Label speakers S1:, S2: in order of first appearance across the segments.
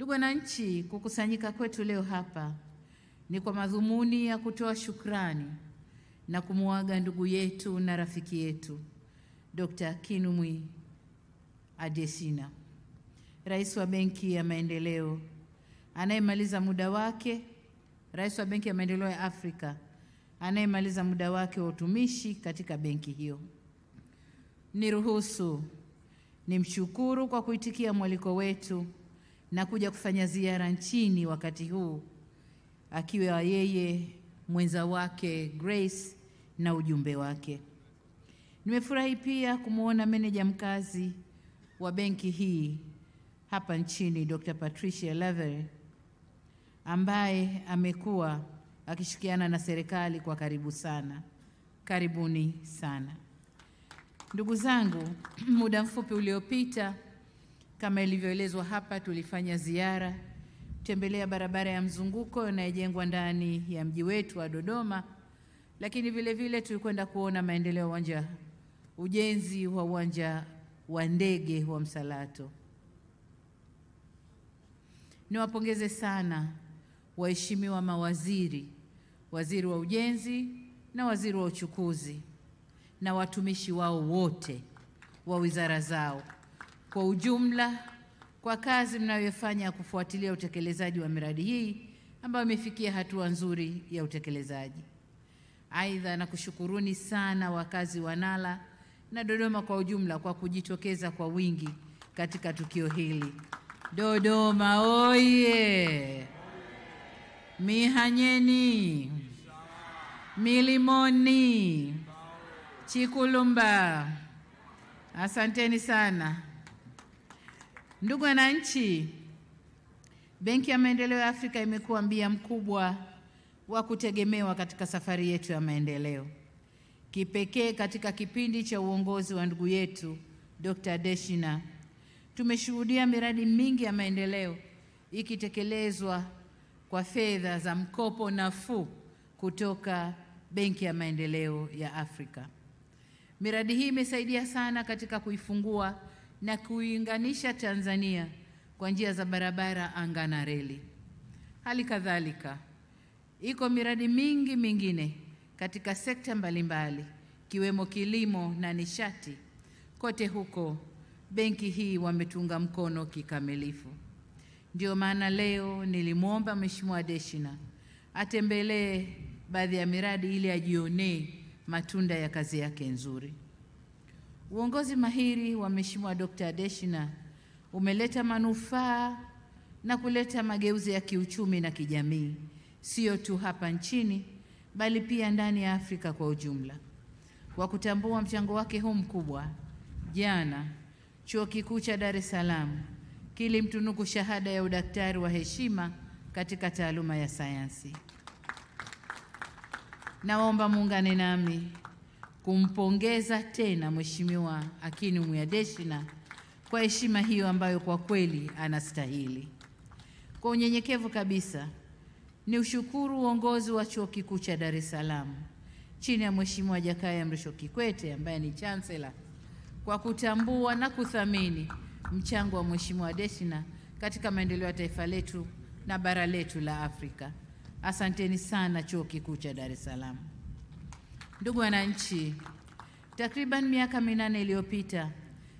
S1: Ndugu wananchi, kukusanyika kwetu leo hapa ni kwa madhumuni ya kutoa shukrani na kumuaga ndugu yetu na rafiki yetu Dr. Akinwumi Adesina, Rais wa Benki ya Maendeleo anayemaliza muda wake, Rais wa Benki ya Maendeleo ya Afrika anayemaliza muda wake wa utumishi katika benki hiyo. Niruhusu nimshukuru kwa kuitikia mwaliko wetu na kuja kufanya ziara nchini wakati huu, akiwa yeye, mwenza wake Grace na ujumbe wake. Nimefurahi pia kumuona meneja mkazi wa benki hii hapa nchini, Dr. Patricia Lavery, ambaye amekuwa akishirikiana na serikali kwa karibu sana. Karibuni sana. Ndugu zangu, muda mfupi uliopita, kama ilivyoelezwa hapa, tulifanya ziara kutembelea barabara ya mzunguko inayojengwa ndani ya mji wetu wa Dodoma, lakini vile vile tulikwenda kuona maendeleo ya ujenzi wa uwanja wa ndege wa Msalato. Niwapongeze sana waheshimiwa mawaziri, waziri wa ujenzi na waziri wa uchukuzi na watumishi wao wote wa wizara zao kwa ujumla kwa kazi mnayofanya kufuatilia utekelezaji wa miradi hii ambayo imefikia hatua nzuri ya utekelezaji. Aidha, nakushukuruni sana wakazi wa Nala na Dodoma kwa ujumla kwa kujitokeza kwa wingi katika tukio hili. Dodoma oye! Mihanyeni, Milimoni, Chikulumba, asanteni sana. Ndugu wananchi, Benki ya Maendeleo ya Afrika imekuwa mbia mkubwa wa kutegemewa katika safari yetu ya maendeleo. Kipekee katika kipindi cha uongozi wa ndugu yetu Dr. Adesina, tumeshuhudia miradi mingi ya maendeleo ikitekelezwa kwa fedha za mkopo nafuu kutoka Benki ya Maendeleo ya Afrika. Miradi hii imesaidia sana katika kuifungua na kuiunganisha Tanzania kwa njia za barabara, anga na reli. Hali kadhalika, iko miradi mingi mingine katika sekta mbalimbali kiwemo kilimo na nishati. Kote huko benki hii wametunga mkono kikamilifu. Ndio maana leo nilimwomba Mheshimiwa Adesina atembelee baadhi ya miradi ili ajionee matunda ya kazi yake nzuri. Uongozi mahiri wa Mheshimiwa Dr. Adesina umeleta manufaa na kuleta mageuzi ya kiuchumi na kijamii, sio tu hapa nchini bali pia ndani ya Afrika kwa ujumla. Kwa kutambua mchango wake huu mkubwa, jana Chuo Kikuu cha Dar es Salaam kilimtunuku shahada ya udaktari wa heshima katika taaluma ya sayansi. Naomba muungane nami kumpongeza tena Mheshimiwa Akinwumi Adesina kwa heshima hiyo ambayo kwa kweli anastahili. Kwa unyenyekevu kabisa, ni ushukuru uongozi wa Chuo Kikuu cha Dar es Salaam chini ya Mheshimiwa Jakaya Mrisho Kikwete ambaye ni Chancellor kwa kutambua na kuthamini mchango wa Mheshimiwa Adesina katika maendeleo ya taifa letu na bara letu la Afrika. Asanteni sana Chuo Kikuu cha Dar es Salaam. Ndugu wananchi, takriban miaka 8 iliyopita,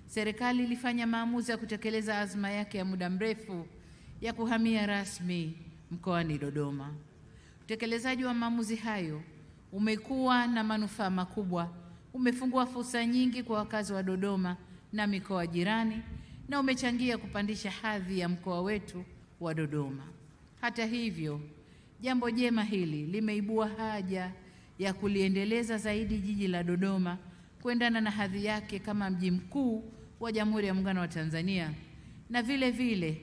S1: serikali ilifanya maamuzi ya kutekeleza azma yake ya muda mrefu ya kuhamia rasmi mkoani Dodoma. Utekelezaji wa maamuzi hayo umekuwa na manufaa makubwa, umefungua fursa nyingi kwa wakazi wa Dodoma na mikoa jirani na umechangia kupandisha hadhi ya mkoa wetu wa Dodoma. Hata hivyo, jambo jema hili limeibua haja ya kuliendeleza zaidi jiji la Dodoma kuendana na hadhi yake kama mji mkuu wa Jamhuri ya Muungano wa Tanzania, na vile vile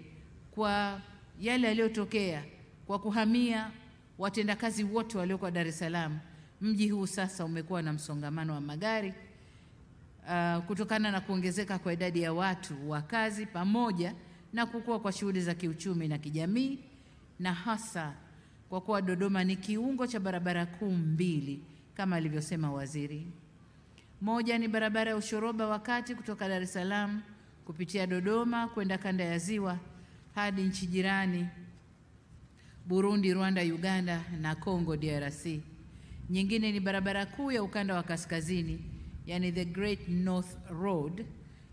S1: kwa yale yaliyotokea kwa kuhamia watendakazi wote walioko Dar es Salaam. Mji huu sasa umekuwa na msongamano wa magari kutokana na kuongezeka kwa idadi ya watu wa kazi pamoja na kukua kwa shughuli za kiuchumi na kijamii, na hasa kwa kuwa Dodoma ni kiungo cha barabara kuu mbili kama alivyosema waziri. Moja ni barabara ya ushoroba wakati kutoka Dar es Salaam kupitia Dodoma kwenda kanda ya Ziwa, hadi nchi jirani Burundi, Rwanda, Uganda na Congo DRC. Nyingine ni barabara kuu ya ukanda wa kaskazini, yani the Great North Road,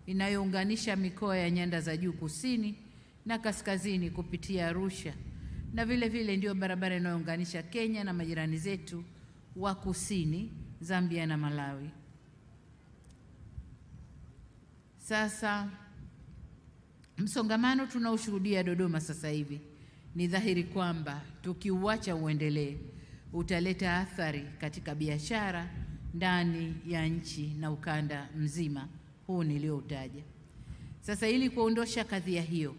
S1: inayounganisha mikoa ya nyanda za juu kusini na kaskazini kupitia Arusha, na vile vile ndio barabara inayounganisha Kenya na majirani zetu wa kusini, Zambia na Malawi. Sasa msongamano tunaoshuhudia Dodoma sasa hivi, ni dhahiri kwamba tukiuacha uendelee utaleta athari katika biashara ndani ya nchi na ukanda mzima huu nilioutaja. Sasa ili kuondosha kadhia hiyo,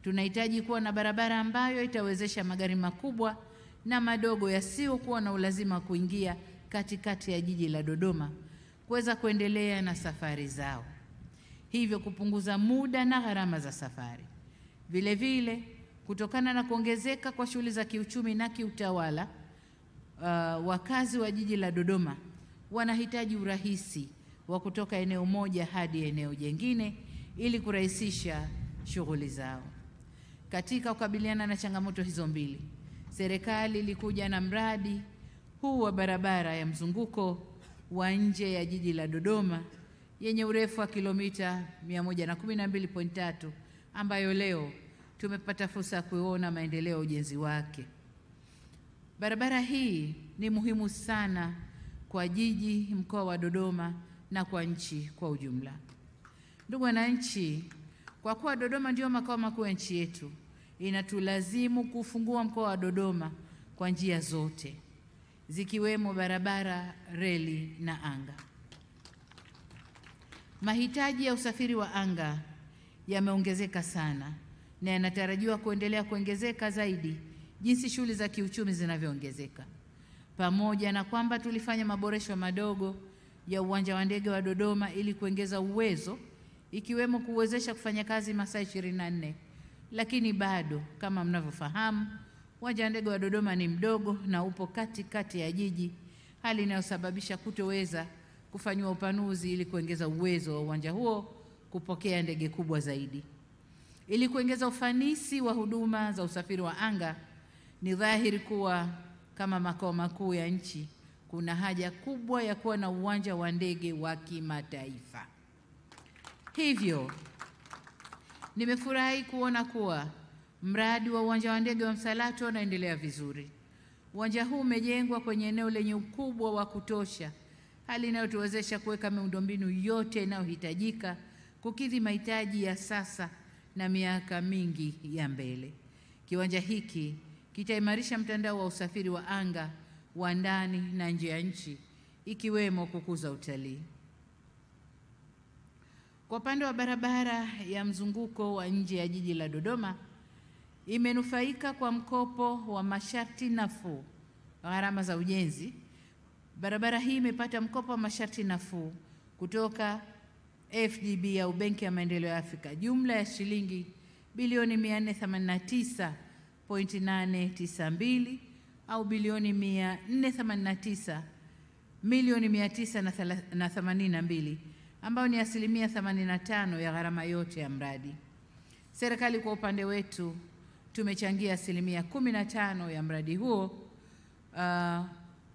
S1: tunahitaji kuwa na barabara ambayo itawezesha magari makubwa na madogo yasiyokuwa na ulazima kuingia katikati ya jiji la Dodoma kuweza kuendelea na safari zao, hivyo kupunguza muda na gharama za safari. Vile vile, kutokana na kuongezeka kwa shughuli za kiuchumi na kiutawala, wakazi wa jiji la Dodoma wanahitaji urahisi wa kutoka eneo moja hadi eneo jingine ili kurahisisha shughuli zao. Katika kukabiliana na changamoto hizo mbili, serikali ilikuja na mradi huu wa barabara ya mzunguko wa nje ya jiji la Dodoma yenye urefu wa kilomita 112.3 ambayo leo tumepata fursa ya kuona maendeleo ya ujenzi wake. Barabara hii ni muhimu sana kwa jiji, mkoa wa Dodoma na kwa nchi kwa ujumla. Ndugu wananchi, kwa kuwa Dodoma ndio makao makuu ya nchi yetu, inatulazimu kufungua mkoa wa Dodoma kwa njia zote, zikiwemo barabara, reli na anga. Mahitaji ya usafiri wa anga yameongezeka sana na yanatarajiwa kuendelea kuongezeka zaidi jinsi shughuli za kiuchumi zinavyoongezeka. Pamoja na kwamba tulifanya maboresho madogo ya uwanja wa ndege wa Dodoma ili kuongeza uwezo, ikiwemo kuwezesha kufanya kazi masaa 24, lakini bado kama mnavyofahamu, uwanja wa ndege wa Dodoma ni mdogo na upo katikati ya jiji, hali inayosababisha kutoweza kufanywa upanuzi ili kuongeza uwezo wa uwanja huo kupokea ndege kubwa zaidi. Ili kuongeza ufanisi wa huduma za usafiri wa anga, ni dhahiri kuwa kama makao makuu ya nchi kuna haja kubwa ya kuwa na uwanja wa ndege wa kimataifa. Hivyo, nimefurahi kuona kuwa mradi wa uwanja wa ndege wa Msalato unaendelea vizuri. Uwanja huu umejengwa kwenye eneo lenye ukubwa wa kutosha, hali inayotuwezesha kuweka miundombinu yote inayohitajika kukidhi mahitaji ya sasa na miaka mingi ya mbele. Kiwanja hiki kitaimarisha mtandao wa usafiri wa anga wa ndani na nje ya nchi, ikiwemo kukuza utalii. Kwa upande wa barabara ya mzunguko wa nje ya jiji la Dodoma, imenufaika kwa mkopo wa masharti nafuu gharama za ujenzi. Barabara hii imepata mkopo wa masharti nafuu kutoka FDB au Benki ya Maendeleo ya Afrika, jumla ya shilingi bilioni 489.892 au bilioni 489,982 ambao ni 85% ya gharama yote ya mradi. Serikali kwa upande wetu tumechangia 15% ya mradi huo,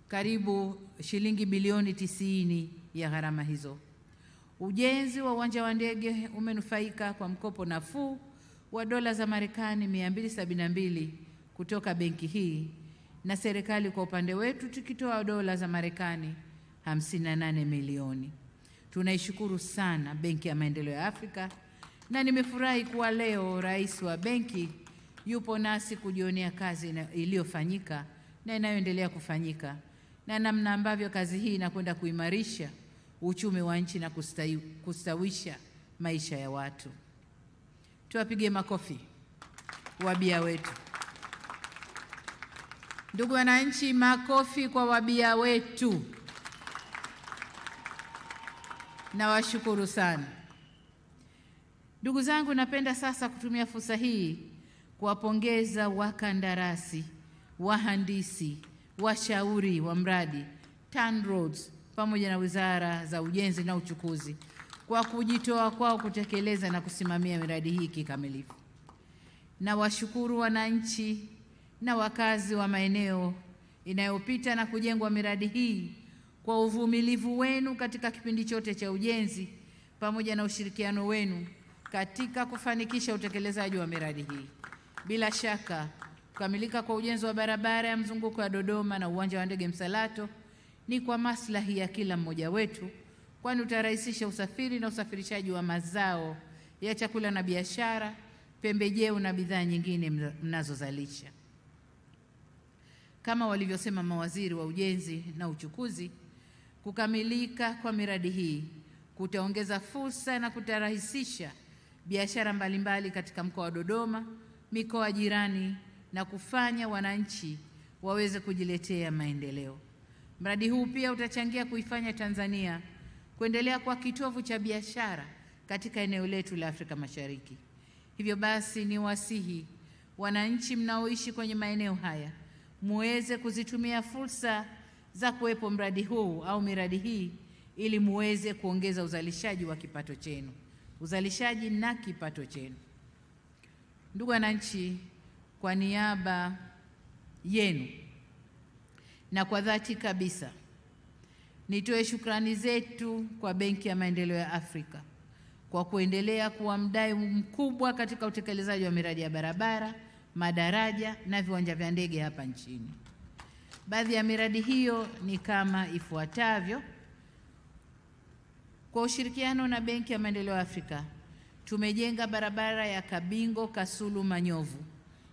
S1: karibu shilingi bilioni 90 ya gharama hizo. Ujenzi wa uwanja wa ndege umenufaika kwa mkopo nafuu wa dola za Marekani 272 kutoka benki hii, na serikali kwa upande wetu tukitoa dola za Marekani 58 milioni. Tunaishukuru sana Benki ya Maendeleo ya Afrika, na nimefurahi kuwa leo rais wa benki yupo nasi kujionea kazi iliyofanyika na inayoendelea kufanyika, na namna ambavyo kazi hii inakwenda kuimarisha uchumi wa nchi na kustawisha maisha ya watu. Tuwapige makofi wabia wetu. Ndugu wananchi, makofi kwa wabia wetu. Nawashukuru sana. Ndugu zangu, napenda sasa kutumia fursa hii kuwapongeza wakandarasi, wahandisi, washauri wa mradi, TANROADS pamoja na wizara za ujenzi na uchukuzi kwa kujitoa kwao kutekeleza na kusimamia miradi hii kikamilifu. na washukuru wananchi na wakazi wa maeneo inayopita na kujengwa miradi hii kwa uvumilivu wenu katika kipindi chote cha ujenzi pamoja na ushirikiano wenu katika kufanikisha utekelezaji wa miradi hii. Bila shaka, kukamilika kwa ujenzi wa barabara ya mzunguko wa Dodoma na uwanja wa ndege Msalato ni kwa maslahi ya kila mmoja wetu, kwani utarahisisha usafiri na usafirishaji wa mazao ya chakula na biashara, pembejeo na bidhaa nyingine mnazozalisha. Kama walivyosema mawaziri wa ujenzi na uchukuzi, kukamilika kwa miradi hii kutaongeza fursa na kutarahisisha biashara mbalimbali katika mkoa wa Dodoma, mikoa jirani na kufanya wananchi waweze kujiletea maendeleo. Mradi huu pia utachangia kuifanya Tanzania kuendelea kuwa kitovu cha biashara katika eneo letu la Afrika Mashariki. Hivyo basi, ni wasihi wananchi mnaoishi kwenye maeneo haya muweze kuzitumia fursa za kuwepo mradi huu au miradi hii ili muweze kuongeza uzalishaji wa kipato chenu, uzalishaji na kipato chenu. Ndugu wananchi, kwa niaba yenu na kwa dhati kabisa nitoe shukrani zetu kwa Benki ya Maendeleo ya Afrika kwa kuendelea kuwa mdau mkubwa katika utekelezaji wa miradi ya barabara, madaraja na viwanja vya ndege hapa nchini. Baadhi ya miradi hiyo ni kama ifuatavyo. Kwa ushirikiano na Benki ya Maendeleo ya Afrika, tumejenga barabara ya Kabingo Kasulu Manyovu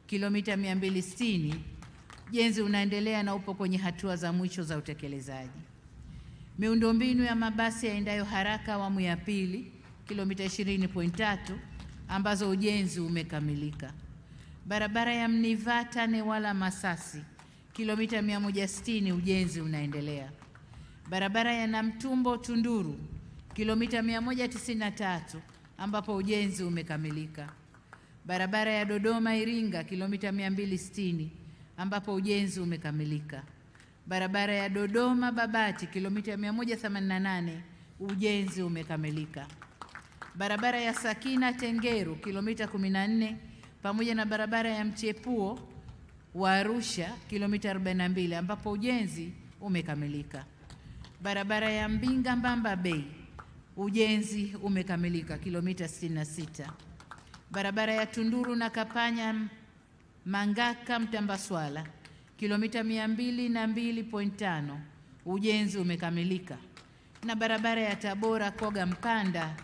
S1: kilomita 260. Ujenzi unaendelea na upo kwenye hatua za mwisho za utekelezaji. Miundombinu ya mabasi yaendayo haraka awamu ya pili kilomita 20.3 ambazo ujenzi umekamilika. Barabara ya Mnivata Newala Masasi kilomita 160, ujenzi unaendelea. Barabara ya Namtumbo Tunduru kilomita 193 ambapo ujenzi umekamilika. Barabara ya Dodoma Iringa kilomita 260 ambapo ujenzi umekamilika. Barabara ya Dodoma Babati kilomita 188, ujenzi umekamilika. Barabara ya Sakina Tengeru kilomita 14 pamoja na barabara ya Mchepuo wa Arusha kilomita 42 ambapo ujenzi umekamilika. Barabara ya Mbinga Mbamba Bay, ujenzi umekamilika kilomita 66. Barabara ya Tunduru na Kapanya Mangaka Mtambaswala kilomita 202.5, ujenzi umekamilika. Na barabara ya Tabora Koga Mpanda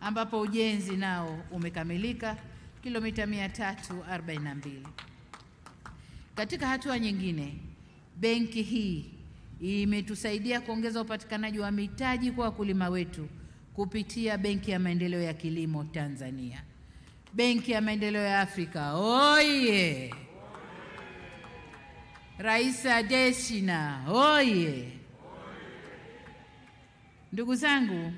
S1: ambapo ujenzi nao umekamilika kilomita 342. Katika hatua nyingine, benki hii imetusaidia kuongeza upatikanaji wa mitaji kwa wakulima wetu kupitia Benki ya Maendeleo ya Kilimo Tanzania. Benki ya Maendeleo ya Afrika, oye! Rais Adesina, oye! Ndugu zangu,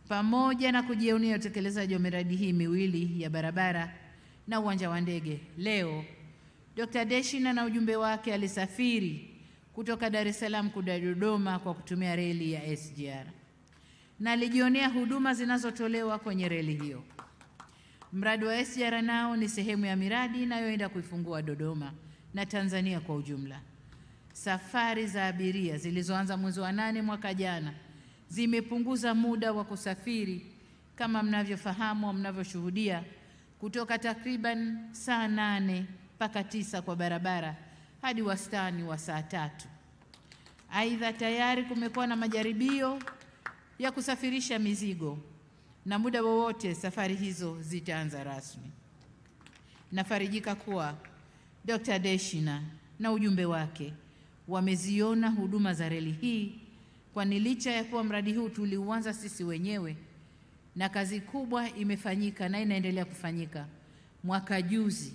S1: pamoja na kujivunia utekelezaji wa miradi hii miwili ya barabara na uwanja wa ndege, leo Dr. Adesina na ujumbe wake alisafiri kutoka Dar es Salaam kuja Dodoma kwa kutumia reli ya SGR na alijionea huduma zinazotolewa kwenye reli hiyo. Mradi wa SGR nao ni sehemu ya miradi inayoenda kuifungua Dodoma na Tanzania kwa ujumla. Safari za abiria zilizoanza mwezi wa 8 mwaka jana zimepunguza muda wa kusafiri kama mnavyofahamu au mnavyoshuhudia, kutoka takriban saa 8 mpaka 9 kwa barabara hadi wastani wa saa 3. Aidha, tayari kumekuwa na majaribio ya kusafirisha mizigo na muda wowote safari hizo zitaanza rasmi. Nafarijika kuwa Dr. Adesina na ujumbe wake wameziona huduma za reli hii, kwani licha ya kuwa mradi huu tuliuanza sisi wenyewe na kazi kubwa imefanyika na inaendelea kufanyika, mwaka juzi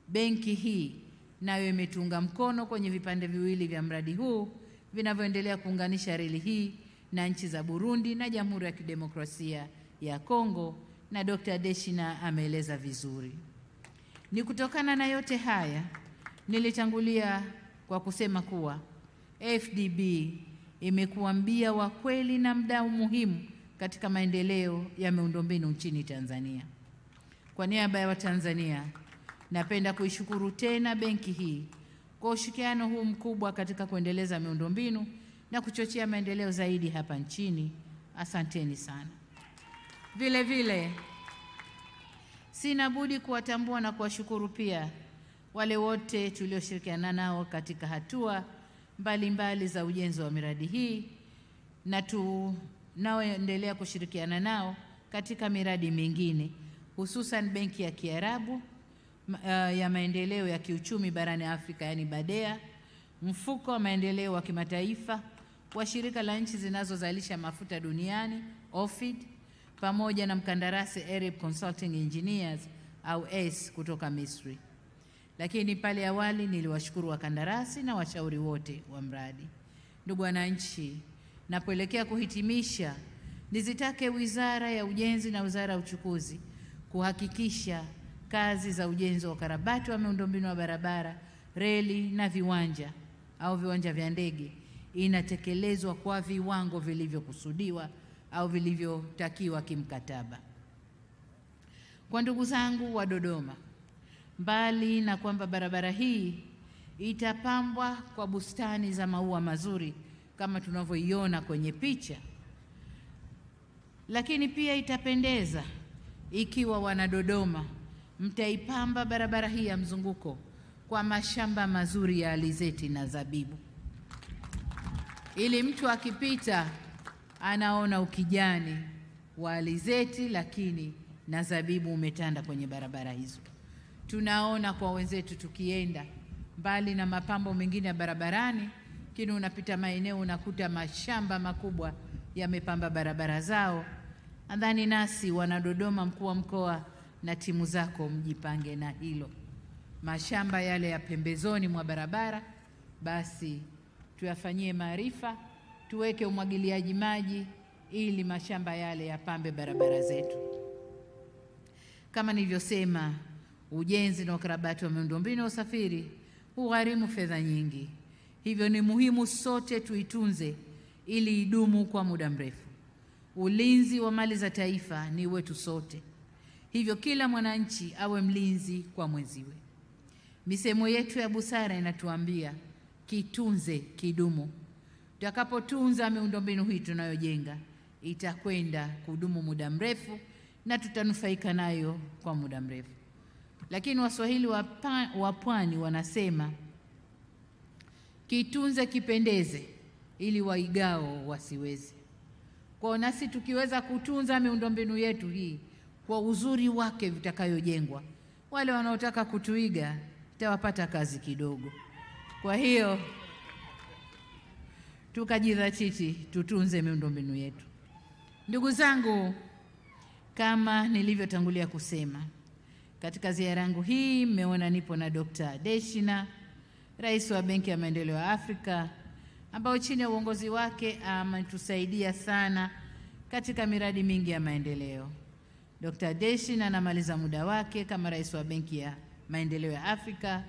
S1: benki hii nayo imetunga mkono kwenye vipande viwili vya mradi huu vinavyoendelea kuunganisha reli hii na nchi za Burundi na Jamhuri ya Kidemokrasia ya Kongo, na Dr. Adesina ameeleza vizuri. Ni kutokana na yote haya nilitangulia kwa kusema kuwa FDB imekuwa mbia wa kweli na mdau muhimu katika maendeleo ya miundombinu nchini Tanzania. Kwa niaba ya Watanzania, Napenda kuishukuru tena benki hii kwa ushirikiano huu mkubwa katika kuendeleza miundombinu na kuchochea maendeleo zaidi hapa nchini. Asanteni sana. Vile vile sina budi kuwatambua na kuwashukuru pia wale wote tulioshirikiana nao katika hatua mbalimbali za ujenzi wa miradi hii na tunaoendelea kushirikiana nao katika miradi mingine, hususan Benki ya Kiarabu ya Maendeleo ya Kiuchumi barani Afrika, yani BADEA, Mfuko wa Maendeleo wa Kimataifa wa Shirika la Nchi Zinazozalisha Mafuta Duniani OFID, pamoja na mkandarasi Arab Consulting Engineers au ACE kutoka Misri. Lakini pale awali niliwashukuru wakandarasi na washauri wote wa mradi. Ndugu wananchi, napoelekea kuhitimisha, nizitake Wizara ya Ujenzi na Wizara ya Uchukuzi kuhakikisha kazi za ujenzi wa ukarabati wa miundombinu wa barabara, reli na viwanja au viwanja vya ndege inatekelezwa kwa viwango vilivyokusudiwa au vilivyotakiwa kimkataba. Kwa ndugu zangu wa Dodoma, mbali na kwamba barabara hii itapambwa kwa bustani za maua mazuri kama tunavyoiona kwenye picha, lakini pia itapendeza ikiwa wana Dodoma mtaipamba barabara hii ya mzunguko kwa mashamba mazuri ya alizeti na zabibu, ili mtu akipita anaona ukijani wa alizeti lakini na zabibu umetanda kwenye barabara hizo. Tunaona kwa wenzetu tukienda mbali na mapambo mengine ya barabarani, kini unapita maeneo unakuta mashamba makubwa yamepamba barabara zao. Nadhani nasi wana Dodoma, mkuu wa mkoa na timu zako mjipange na hilo. Mashamba yale ya pembezoni mwa barabara basi tuyafanyie maarifa, tuweke umwagiliaji maji ili mashamba yale yapambe barabara zetu. Kama nilivyosema, ujenzi na ukarabati wa miundombinu ya usafiri hugharimu fedha nyingi. Hivyo ni muhimu sote tuitunze ili idumu kwa muda mrefu. Ulinzi wa mali za taifa ni wetu sote. Hivyo kila mwananchi awe mlinzi kwa mwenziwe. Misemo yetu ya busara inatuambia kitunze kidumu. Tutakapotunza miundombinu hii tunayojenga, itakwenda kudumu muda mrefu na tutanufaika nayo kwa muda mrefu. Lakini Waswahili wa pwani wanasema kitunze kipendeze ili waigao wasiweze. Kwa nasi tukiweza kutunza miundombinu yetu hii kwa uzuri wake vitakayojengwa, wale wanaotaka kutuiga tawapata kazi kidogo. Kwa hiyo tukajidhatiti tutunze miundombinu yetu. Ndugu zangu, kama nilivyotangulia kusema, katika ziara yangu hii mmeona nipo na Dr. Deshina, Rais wa Benki ya Maendeleo ya Afrika, ambao chini ya uongozi wake ametusaidia sana katika miradi mingi ya maendeleo. Dr. Deshina anamaliza muda wake kama Rais wa Benki ya Maendeleo ya Afrika.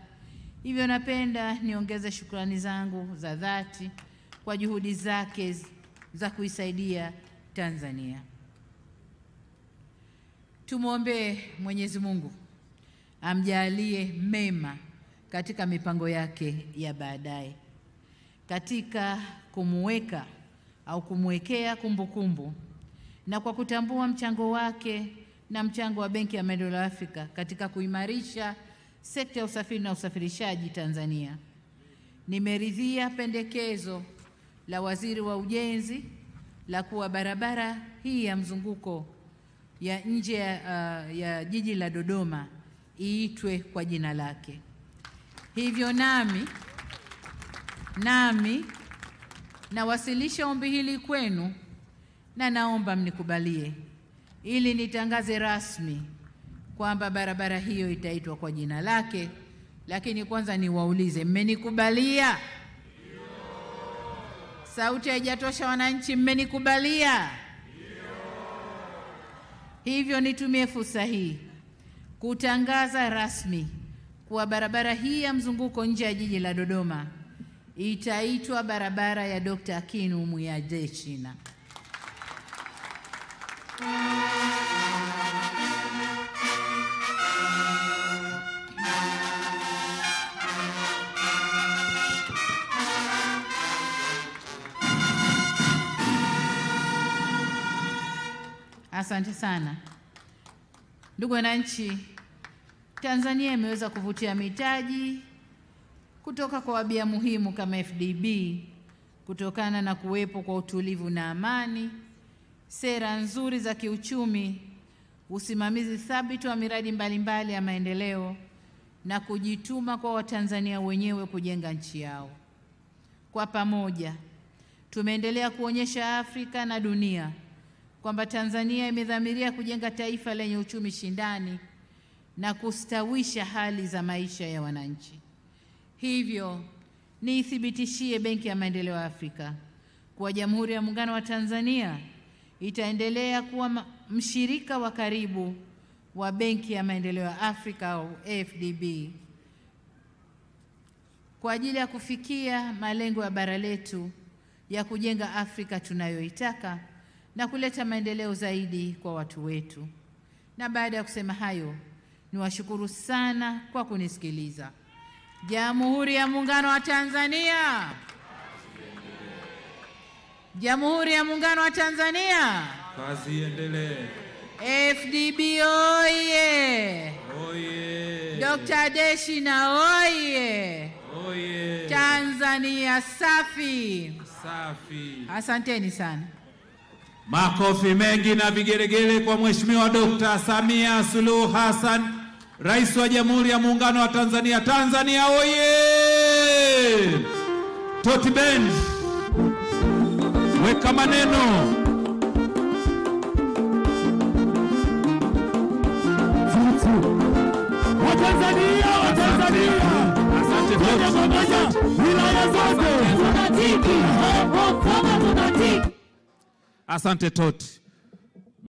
S1: Hivyo napenda niongeze shukrani zangu za dhati kwa juhudi zake za kuisaidia Tanzania. Tumwombe Mwenyezi Mungu amjalie mema katika mipango yake ya baadaye, katika kumuweka au kumwekea kumbukumbu, na kwa kutambua mchango wake na mchango wa Benki ya Maendeleo ya Afrika katika kuimarisha sekta ya usafiri na usafirishaji Tanzania. Nimeridhia pendekezo la Waziri wa Ujenzi la kuwa barabara hii ya mzunguko ya nje ya jiji la Dodoma iitwe kwa jina lake. Hivyo nami nawasilisha ombi hili kwenu na naomba mnikubalie ili nitangaze rasmi kwamba barabara hiyo itaitwa kwa jina lake. Lakini kwanza niwaulize, mmenikubalia? Sauti haijatosha wananchi, mmenikubalia? Hivyo nitumie fursa hii kutangaza rasmi kuwa barabara hii ya mzunguko nje ya jiji la Dodoma itaitwa barabara ya Dr. Akinwumi Muyadeshina. Asante sana. Ndugu wananchi, Tanzania imeweza kuvutia mitaji kutoka kwa wabia muhimu kama FDB kutokana na kuwepo kwa utulivu na amani, sera nzuri za kiuchumi, usimamizi thabiti wa miradi mbalimbali ya maendeleo na kujituma kwa Watanzania wenyewe kujenga nchi yao. Kwa pamoja, tumeendelea kuonyesha Afrika na dunia kwamba Tanzania imedhamiria kujenga taifa lenye uchumi shindani na kustawisha hali za maisha ya wananchi. Hivyo, niithibitishie Benki ya Maendeleo ya Afrika kuwa Jamhuri ya Muungano wa Tanzania itaendelea kuwa mshirika wa karibu wa Benki ya Maendeleo ya Afrika au AfDB kwa ajili ya kufikia malengo ya bara letu ya kujenga Afrika tunayoitaka na kuleta maendeleo zaidi kwa watu wetu. Na baada ya kusema hayo, niwashukuru sana kwa kunisikiliza. Jamhuri ya Muungano wa Tanzania. Jamhuri ya Muungano wa Tanzania.
S2: Kazi iendelee.
S1: FDB oye!
S2: Oye!
S1: Dr. Deshina oye!
S2: Oye!
S1: Tanzania safi!
S2: Safi!
S1: Asanteni sana.
S2: Makofi mengi na vigelegele kwa Mheshimiwa Dr. Samia Suluhu Hassan, Rais wa Jamhuri ya Muungano wa Tanzania. Tanzania oye! Toti Bend, weka maneno.
S3: Watanzania, Watanzania.
S2: Asante
S3: Toti. Wilaya zote tunatiki. Tunatiki.
S2: Asante Toti.